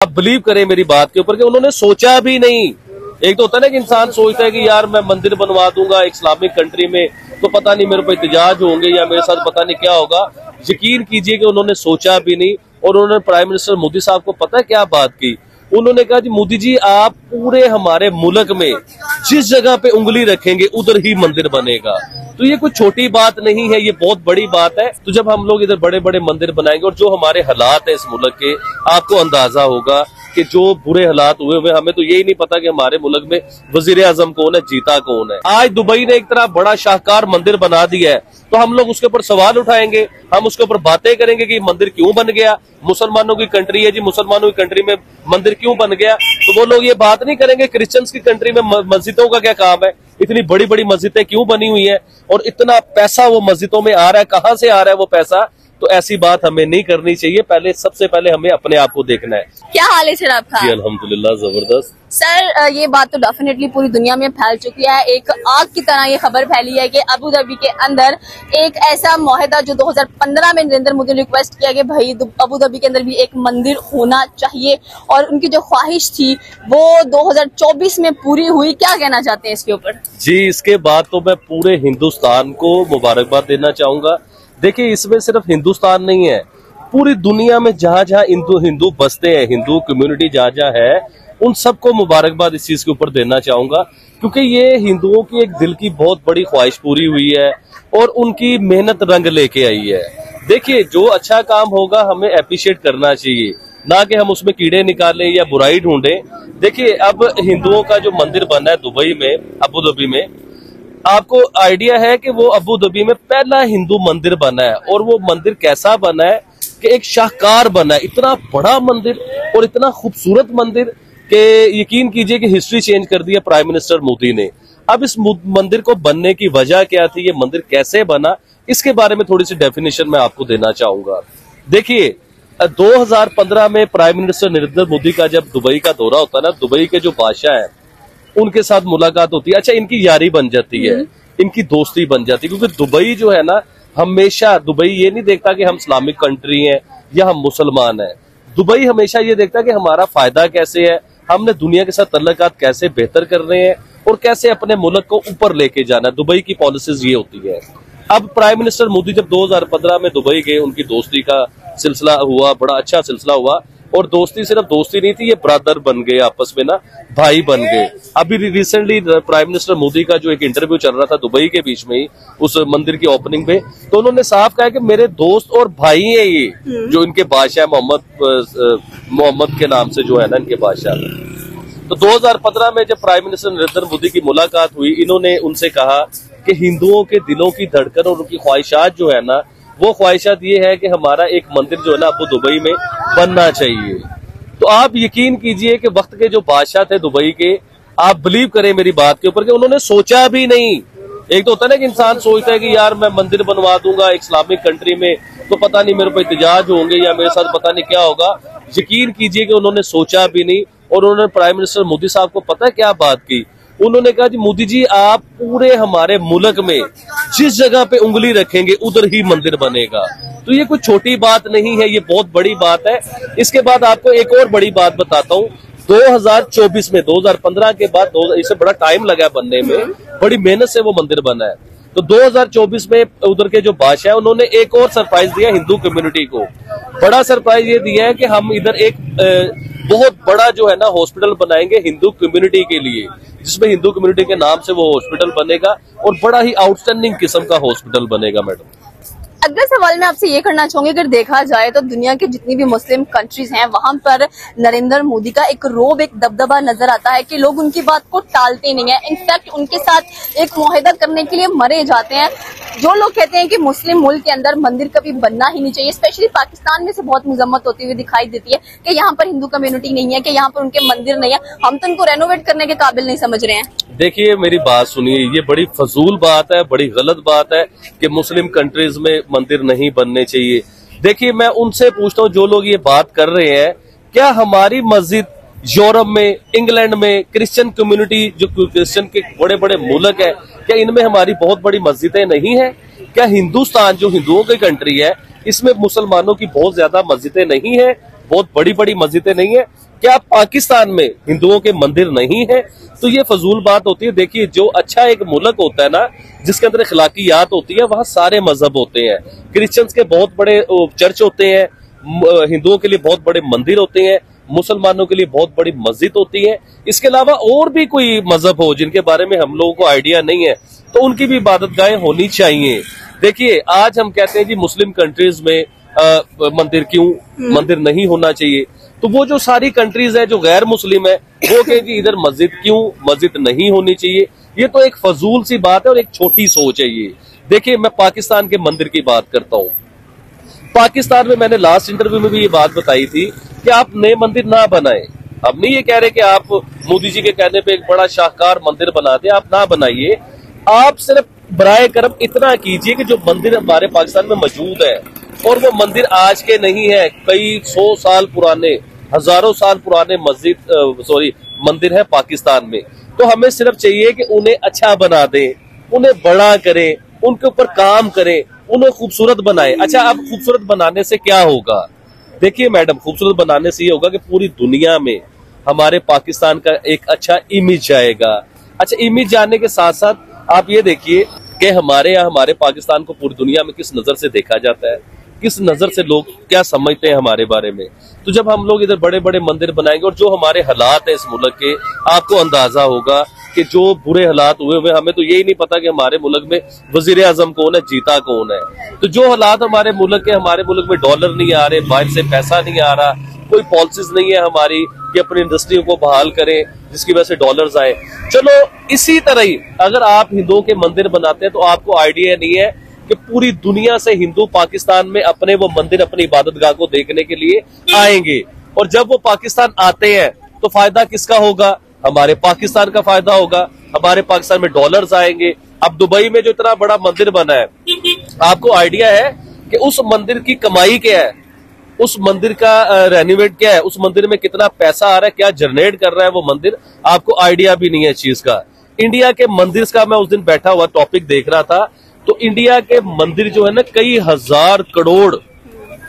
आप बिलीव करें मेरी बात के ऊपर कि उन्होंने सोचा भी नहीं। एक तो होता है ना कि इंसान सोचता है कि यार मैं मंदिर बनवा दूंगा इस्लामिक कंट्री में तो पता नहीं मेरे को एहतजाज होंगे या मेरे साथ पता नहीं क्या होगा। यकीन कीजिए कि उन्होंने सोचा भी नहीं। और उन्होंने प्राइम मिनिस्टर मोदी साहब को पता है क्या बात की, उन्होंने कहा जी मोदी जी आप पूरे हमारे मुल्क में जिस जगह पे उंगली रखेंगे उधर ही मंदिर बनेगा। तो ये कोई छोटी बात नहीं है, ये बहुत बड़ी बात है। तो जब हम लोग इधर बड़े बड़े मंदिर बनाएंगे और जो हमारे हालात है इस मुल्क के, आपको अंदाजा होगा कि जो बुरे हालात हुए हमें तो यही नहीं पता कि हमारे मुल्क में वजीर आजम कौन है, जीता कौन है। आज दुबई ने एक तरह बड़ा शाहकार मंदिर बना दिया है तो हम लोग उसके ऊपर सवाल उठाएंगे, हम उसके ऊपर बातें करेंगे कि मंदिर क्यों बन गया, मुसलमानों की कंट्री है जी, मुसलमानों की कंट्री में मंदिर क्यों बन गया। तो वो लोग ये बात नहीं करेंगे क्रिश्चियंस की कंट्री में मस्जिदों का क्या काम है, इतनी बड़ी बड़ी मस्जिदें क्यों बनी हुई है और इतना पैसा वो मस्जिदों में आ रहा है, कहां से आ रहा है वो पैसा। तो ऐसी बात हमें नहीं करनी चाहिए। सबसे पहले हमें अपने आप को देखना है। क्या हाल है सर आपका? जी अल्हम्दुलिल्लाह जबरदस्त। सर ये बात तो डेफिनेटली पूरी दुनिया में फैल चुकी है, एक आग की तरह ये खबर फैली है कि अबू धाबी के अंदर एक ऐसा मुआहदा जो 2015 में नरेंद्र मोदी ने रिक्वेस्ट किया कि भाई अबू धाबी के अंदर भी एक मंदिर होना चाहिए और उनकी जो ख्वाहिश थी वो 2024 में पूरी हुई। क्या कहना चाहते हैं इसके ऊपर? जी इसके बाद तो मैं पूरे हिंदुस्तान को मुबारकबाद देना चाहूंगा। देखिए इसमें सिर्फ हिंदुस्तान नहीं है, पूरी दुनिया में जहाँ जहाँ हिंदू बसते हैं, हिंदू कम्युनिटी जहाँ जहाँ है, उन सबको मुबारकबाद इस चीज के ऊपर देना चाहूंगा क्योंकि ये हिंदुओं की एक दिल की बहुत बड़ी ख्वाहिश पूरी हुई है और उनकी मेहनत रंग लेके आई है। देखिए जो अच्छा काम होगा हमें अप्रिशिएट करना चाहिए, ना कि हम उसमें कीड़े निकालें या बुराई ढूंढें। देखिए अब हिंदुओं का जो मंदिर बना है दुबई में, अबू धाबी में, आपको आइडिया है कि वो अबू धाबी में पहला हिंदू मंदिर बना है और वो मंदिर कैसा बना है कि एक शाहकार बना है, इतना बड़ा मंदिर और इतना खूबसूरत मंदिर कि यकीन कीजिए कि हिस्ट्री चेंज कर दी है प्राइम मिनिस्टर मोदी ने। अब इस मंदिर को बनने की वजह क्या थी, ये मंदिर कैसे बना, इसके बारे में थोड़ी सी डेफिनेशन मैं आपको देना चाहूंगा। देखिए 2015 में प्राइम मिनिस्टर नरेंद्र मोदी का जब दुबई का दौरा होता है ना, दुबई के जो बादशाह है उनके साथ मुलाकात होती है। अच्छा इनकी यारी बन जाती है, इनकी दोस्ती बन जाती है क्योंकि दुबई जो है ना, हमेशा दुबई ये नहीं देखता कि हम इस्लामिक कंट्री हैं या हम मुसलमान हैं। दुबई हमेशा ये देखता कि हमारा फायदा कैसे है, हमने दुनिया के साथ तल्लुकात कैसे बेहतर कर रहे हैं और कैसे अपने मुल्क को ऊपर लेके जाना है। दुबई की पॉलिसीज ये होती है। अब प्राइम मिनिस्टर मोदी जब 2015 में दुबई गए, उनकी दोस्ती का सिलसिला हुआ, बड़ा अच्छा सिलसिला हुआ और दोस्ती सिर्फ दोस्ती नहीं थी, ये ब्रदर बन गए, आपस में ना भाई बन गए। अभी रिसेंटली प्राइम मिनिस्टर मोदी का जो एक इंटरव्यू चल रहा था दुबई के बीच में ही उस मंदिर की ओपनिंग में, तो उन्होंने साफ कहा कि मेरे दोस्त और भाई है ये, जो इनके बादशाह मोहम्मद के नाम से जो है ना इनके बादशाह। तो 2015 में जब प्राइम मिनिस्टर नरेंद्र मोदी की मुलाकात हुई, इन्होंने उनसे कहा कि हिंदुओं के दिलों की धड़कन और उनकी ख्वाहिशात जो है ना, वो ख्वाहिशात ये है कि हमारा एक मंदिर जो है ना अबू दुबई में बनना चाहिए। तो आप यकीन कीजिए कि वक्त के जो बादशाह थे दुबई के, आप बिलीव करें मेरी बात के ऊपर कि उन्होंने सोचा भी नहीं। एक तो होता है ना कि इंसान सोचता है कि यार मैं मंदिर बनवा दूंगा इस्लामिक कंट्री में तो पता नहीं मेरे को एहतजाज होंगे या मेरे साथ पता नहीं क्या होगा। यकीन कीजिए कि उन्होंने सोचा भी नहीं। और उन्होंने प्राइम मिनिस्टर मोदी साहब को पता है क्या बात की, उन्होंने कहा जी मोदी जी आप पूरे हमारे मुल्क में जिस जगह पे उंगली रखेंगे उधर ही मंदिर बनेगा। तो ये कोई छोटी बात नहीं है, ये बहुत बड़ी बात है। इसके बाद आपको एक और बड़ी बात बताता हूँ। 2024 में, 2015 के बाद इसे बड़ा टाइम लगा बनने में, बड़ी मेहनत से वो मंदिर बना है। तो 2024 में उधर के जो बादशाह है उन्होंने एक और सरप्राइज दिया हिंदू कम्युनिटी को। बड़ा सरप्राइज ये दिया है कि हम इधर एक बहुत बड़ा जो है ना हॉस्पिटल बनाएंगे हिंदू कम्युनिटी के लिए, जिसमें हिंदू कम्युनिटी के नाम से वो हॉस्पिटल बनेगा और बड़ा ही आउटस्टैंडिंग किस्म का हॉस्पिटल बनेगा। मैडम अगला सवाल मैं आपसे ये करना चाहूंगी, अगर देखा जाए तो दुनिया के जितनी भी मुस्लिम कंट्रीज हैं वहां पर नरेंद्र मोदी का एक रोब, एक दबदबा नजर आता है कि लोग उनकी बात को टालते नहीं है। इनफैक्ट उनके साथ एक मुआहदा करने के लिए मरे जाते हैं। जो लोग कहते हैं कि मुस्लिम मुल्क के अंदर मंदिर कभी बनना ही नहीं चाहिए, स्पेशली पाकिस्तान में से बहुत मजम्मत होती हुई दिखाई देती है कि यहाँ पर हिंदू कम्युनिटी नहीं है, कि यहाँ पर उनके मंदिर नहीं है, हम तो इनको रेनोवेट करने के काबिल नहीं समझ रहे हैं। देखिए मेरी बात सुनिए, ये बड़ी फजूल बात है, बड़ी गलत बात है कि मुस्लिम कंट्रीज में मंदिर नहीं बनने चाहिए। देखिए मैं उनसे पूछता हूँ जो लोग ये बात कर रहे हैं, क्या हमारी मस्जिद यूरोप में, इंग्लैंड में क्रिश्चियन कम्युनिटी जो क्रिश्चियन के बड़े बड़े मुल्क है, क्या इनमें हमारी बहुत बड़ी मस्जिदें नहीं है? क्या हिंदुस्तान जो हिंदुओं की कंट्री है इसमें मुसलमानों की बहुत ज्यादा मस्जिदें नहीं है, बहुत बड़ी बड़ी मस्जिदें नहीं है? क्या पाकिस्तान में हिंदुओं के मंदिर नहीं है? तो ये फजूल बात होती है। देखिए, जो अच्छा एक मुल्क होता है ना, जिसके अंदर अखलाकियात होती है, वहां सारे मजहब होते हैं। क्रिश्चियंस के बहुत बड़े चर्च होते हैं, हिंदुओं के लिए बहुत बड़े मंदिर होते हैं, मुसलमानों के लिए बहुत बड़ी मस्जिद होती है। इसके अलावा और भी कोई मजहब हो जिनके बारे में हम लोगों को आइडिया नहीं है, तो उनकी भी इबादतगाहें होनी चाहिए। देखिए, आज हम कहते हैं कि मुस्लिम कंट्रीज में मंदिर नहीं होना चाहिए, तो वो जो सारी कंट्रीज है जो गैर मुस्लिम है, वो कहें कि इधर मस्जिद नहीं होनी चाहिए। ये तो एक फजूल सी बात है और एक छोटी सोच है ये। देखिए, मैं पाकिस्तान के मंदिर की बात करता हूँ। पाकिस्तान में मैंने लास्ट इंटरव्यू में भी ये बात बताई थी कि आप नए मंदिर ना बनाएं। हम नहीं ये कह रहे कि आप मोदी जी के कहने पे एक बड़ा शाहकार मंदिर बना दें, आप ना बनाइए। आप सिर्फ बराए करम इतना कीजिए कि जो मंदिर हमारे पाकिस्तान में मौजूद है, और वो मंदिर आज के नहीं है, कई 100 साल पुराने, हजारों साल पुराने मंदिर है पाकिस्तान में। तो हमें सिर्फ चाहिए कि उन्हें अच्छा बना दें, उन्हें बड़ा करें, उनके ऊपर काम करें, उन्हें खूबसूरत बनाएं। अच्छा, अब खूबसूरत बनाने से क्या होगा? देखिए मैडम, खूबसूरत बनाने से ये होगा कि पूरी दुनिया में हमारे पाकिस्तान का एक अच्छा इमेज जाएगा। अच्छा, इमेज जाने के साथ साथ आप ये देखिए कि हमारे यहाँ हमारे पाकिस्तान को पूरी दुनिया में किस नजर से देखा जाता है, किस नजर से लोग क्या समझते हैं हमारे बारे में। तो जब हम लोग इधर बड़े बड़े मंदिर बनाएंगे, और जो हमारे हालात है इस मुल्क के, आपको अंदाजा होगा कि जो बुरे हालात हुए हमें तो यही नहीं पता कि हमारे मुल्क में वजीर आजम कौन है, जीता कौन है। तो जो हालात हमारे मुल्क में डॉलर नहीं आ रहे, बाहर से पैसा नहीं आ रहा, कोई पॉलिसीज नहीं है हमारी कि अपनी इंडस्ट्री को बहाल करें जिसकी वजह से डॉलर्स आए। चलो, इसी तरह ही अगर आप हिंदुओं के मंदिर बनाते हैं तो आपको आइडिया नहीं है कि पूरी दुनिया से हिंदू पाकिस्तान में अपने वो मंदिर, अपनी इबादतगाह को देखने के लिए आएंगे। और जब वो पाकिस्तान आते हैं तो फायदा किसका होगा? हमारे पाकिस्तान का फायदा होगा। हमारे पाकिस्तान में डॉलर्स आएंगे। अब दुबई में जो इतना बड़ा मंदिर बना है, आपको आइडिया है कि उस मंदिर की कमाई क्या है, उस मंदिर का रेनोवेट क्या है, उस मंदिर में कितना पैसा आ रहा है, क्या जनरेट कर रहा है वो मंदिर? आपको आइडिया भी नहीं है इस चीज का। इंडिया के मंदिर का मैं उस दिन बैठा हुआ टॉपिक देख रहा था, तो इंडिया के मंदिर जो है ना, कई हजार करोड़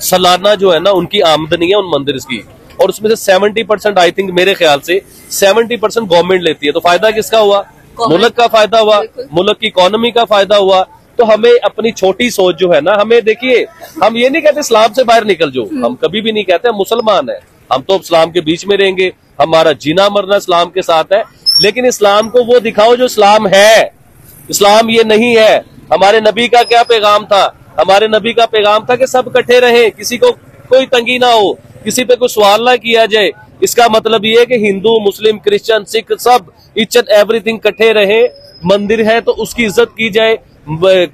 सालाना जो है ना उनकी आमदनी है उन मंदिर की, और उसमें से 70% आई थिंक, मेरे ख्याल से 70% गवर्नमेंट लेती है। तो फायदा किसका हुआ? मुल्क का फायदा हुआ, मुल्क की इकोनॉमी का फायदा हुआ। तो हमें अपनी छोटी सोच जो है ना, हमें देखिए, हम ये नहीं कहते इस्लाम से बाहर निकल जाओ, हम कभी भी नहीं कहते, हम मुसलमान है, हम तो इस्लाम के बीच में रहेंगे, हमारा जीना मरना इस्लाम के साथ है। लेकिन इस्लाम को वो दिखाओ जो इस्लाम है। इस्लाम ये नहीं है। हमारे नबी का क्या पैगाम था? हमारे नबी का पैगाम था कि सब इकट्ठे रहे, किसी को कोई तंगी ना हो, किसी पे कोई सवाल ना किया जाए। इसका मतलब ये है कि हिंदू, मुस्लिम, क्रिश्चियन, सिख, सब ईच एंड एवरीथिंग इकट्ठे रहे। मंदिर है तो उसकी इज्जत की जाए,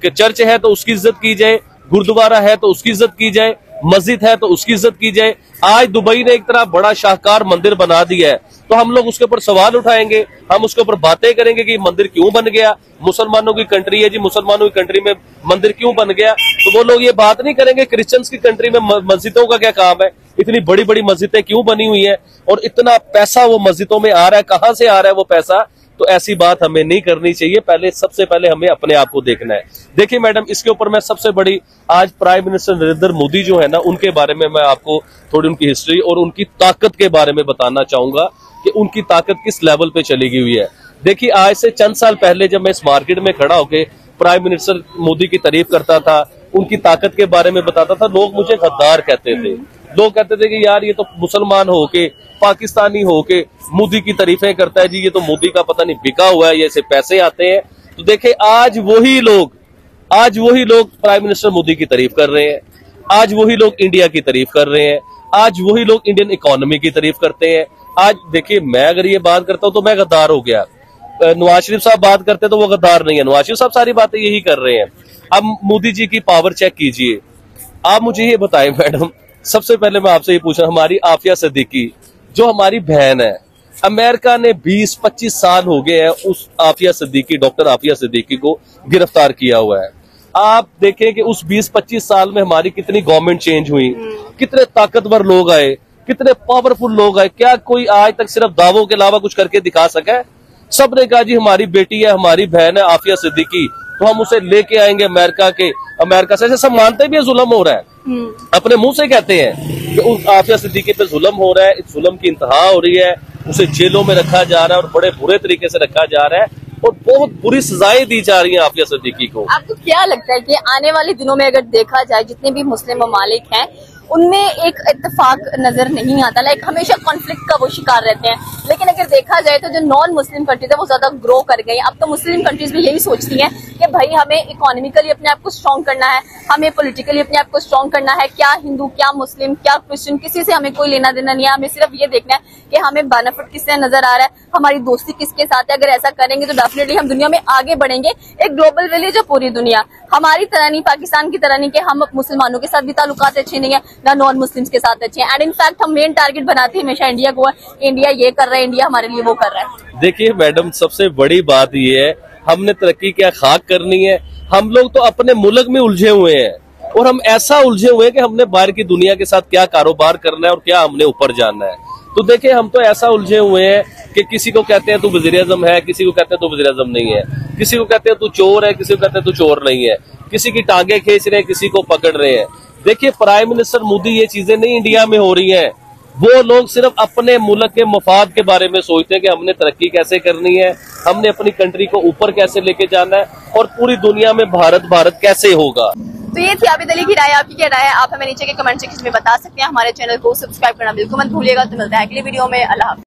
चर्च है तो उसकी इज्जत की जाए, गुरुद्वारा है तो उसकी इज्जत की जाए, मस्जिद है तो उसकी इज्जत की जाए। आज दुबई ने एक तरह बड़ा शाहकार मंदिर बना दिया है, तो हम लोग उसके ऊपर सवाल उठाएंगे, हम उसके ऊपर बातें करेंगे कि मंदिर क्यों बन गया। मुसलमानों की कंट्री है जी, मुसलमानों की कंट्री में मंदिर क्यों बन गया? तो वो लोग ये बात नहीं करेंगे क्रिश्चियंस की कंट्री में मस्जिदों का क्या काम है, इतनी बड़ी बड़ी मस्जिदें क्यों बनी हुई है, और इतना पैसा वो मस्जिदों में आ रहा है, कहां से आ रहा है वो पैसा? तो ऐसी बात हमें नहीं करनी चाहिए। सबसे पहले हमें अपने आप को देखना है। देखिए मैडम, इसके ऊपर मैं सबसे बड़ी, आज प्राइम मिनिस्टर नरेंद्र मोदी जो है ना, उनके बारे में मैं आपको थोड़ी उनकी हिस्ट्री और उनकी ताकत के बारे में बताना चाहूंगा कि उनकी ताकत किस लेवल पे चली गई हुई है। देखिए, आज से चंद साल पहले जब मैं इस मार्केट में खड़ा होकर प्राइम मिनिस्टर मोदी की तारीफ करता था, उनकी ताकत के बारे में बताता था, लोग मुझे गद्दार कहते थे। लोग कहते थे कि यार ये तो मुसलमान होके, पाकिस्तानी होके मोदी की तारीफें करता है जी, ये तो मोदी का पता नहीं बिका हुआ है, ये से पैसे आते हैं। तो देखे, आज वही लोग प्राइम मिनिस्टर मोदी की तारीफ कर रहे हैं, आज वही लोग इंडिया की तारीफ कर रहे हैं, आज वही लोग इंडियन इकोनॉमी की तारीफ करते हैं। आज देखिए, मैं अगर ये बात करता हूं तो मैं गद्दार हो गया, नवाज शरीफ साहब बात करते तो वो गद्दार नहीं है, नवाज शरीफ साहब सारी बातें यही कर रहे हैं। अब मोदी जी की पावर चेक कीजिए। आप मुझे ये बताएं मैडम, सबसे पहले मैं आपसे ये पूछा, हमारी आफिया सिद्दीकी जो हमारी बहन है, अमेरिका ने 20-25 साल हो गए हैं उस आफिया सिद्दीकी, डॉक्टर आफिया सिद्दीकी को गिरफ्तार किया हुआ है। आप देखें कि उस 20-25 साल में हमारी कितनी गवर्नमेंट चेंज हुई, कितने ताकतवर लोग आए, कितने पावरफुल लोग आए। क्या कोई आज तक सिर्फ दावों के अलावा कुछ करके दिखा सका? सबने कहा जी हमारी बेटी है, हमारी बहन है आफिया सिद्दीकी, तो हम उसे लेके आएंगे अमेरिका से। ऐसे सब मानते भी जुल्म हो रहा है, अपने मुंह से कहते हैं कि उस आफिया सिद्दीकी पे जुल्म हो रहा है, इस जुल्म की इंतहा हो रही है, उसे जेलों में रखा जा रहा है और बड़े बुरे तरीके से रखा जा रहा है और बहुत बुरी सजाएं दी जा रही हैं आफिया सिद्दीकी को। आपको क्या लगता है कि आने वाले दिनों में अगर देखा जाए जितने भी मुस्लिम ममालिक हैं उनमें एक इत्तेफाक नजर नहीं आता, लाइक हमेशा कॉन्फ्लिक्ट का वो शिकार रहते हैं, लेकिन अगर देखा जाए तो जो नॉन मुस्लिम कंट्रीज है वो ज्यादा ग्रो कर गई। अब तो मुस्लिम कंट्रीज भी यही सोचती हैं कि भाई हमें इकोनॉमिकली अपने आप को स्ट्रॉन्ग करना है, हमें पॉलिटिकली अपने आप को स्ट्रॉन्ग करना है, क्या हिंदू क्या मुस्लिम क्या क्रिश्चियन किसी से हमें कोई लेना देना नहीं है, हमें सिर्फ ये देखना है कि हमें बेनिफिट किससे नजर आ रहा है, हमारी दोस्ती किसके साथ है। अगर ऐसा करेंगे तो डेफिनेटली हम दुनिया में आगे बढ़ेंगे। एक ग्लोबल विलेज है पूरी दुनिया, हमारी तरह नहीं, पाकिस्तान की तरह नहीं कि हम मुसलमानों के साथ भी ताल्लुकात अच्छे नहीं है ना नॉन मुस्लिम्स के साथ अच्छे हैं। एंड इनफैक्ट हम मेन टारगेट बनाते हैं हमेशा इंडिया को, इंडिया ये कर रहा है, इंडिया हमारे लिए वो कर रहा है। देखिए मैडम, सबसे बड़ी बात ये है, हमने तरक्की क्या खाक करनी है। हम लोग तो अपने मुल्क में उलझे हुए हैं और हम ऐसा उलझे हुए हैं कि हमने बाहर की दुनिया के साथ क्या कारोबार करना है और क्या हमने ऊपर जाना है। तो देखिए हम तो ऐसा उलझे हुए हैं कि किसी को कहते हैं तू वज़ीर-ए-आज़म है, किसी को कहते हैं तू वज़ीर-ए-आज़म नहीं है, किसी को कहते हैं तू चोर है, किसी को कहते हैं तू चोर नहीं है, किसी की टांगे खींच रहे हैं, किसी को पकड़ रहे हैं। देखिए प्राइम मिनिस्टर मोदी ये चीजें नहीं इंडिया में हो रही हैं, वो लोग सिर्फ अपने मुल्क के मफाद के बारे में सोचते हैं कि हमने तरक्की कैसे करनी है, हमने अपनी कंट्री को ऊपर कैसे लेके जाना है और पूरी दुनिया में भारत भारत कैसे होगा। तो ये थी आबिद अली की राय। आपकी क्या राय है आप हमें नीचे के कमेंट सेक्शन में बता सकते हैं। हमारे चैनल को सब्सक्राइब करना बिल्कुल मत भूलिएगा। तो मिलता है अगली वीडियो में। अल्लाह हाफ़िज़।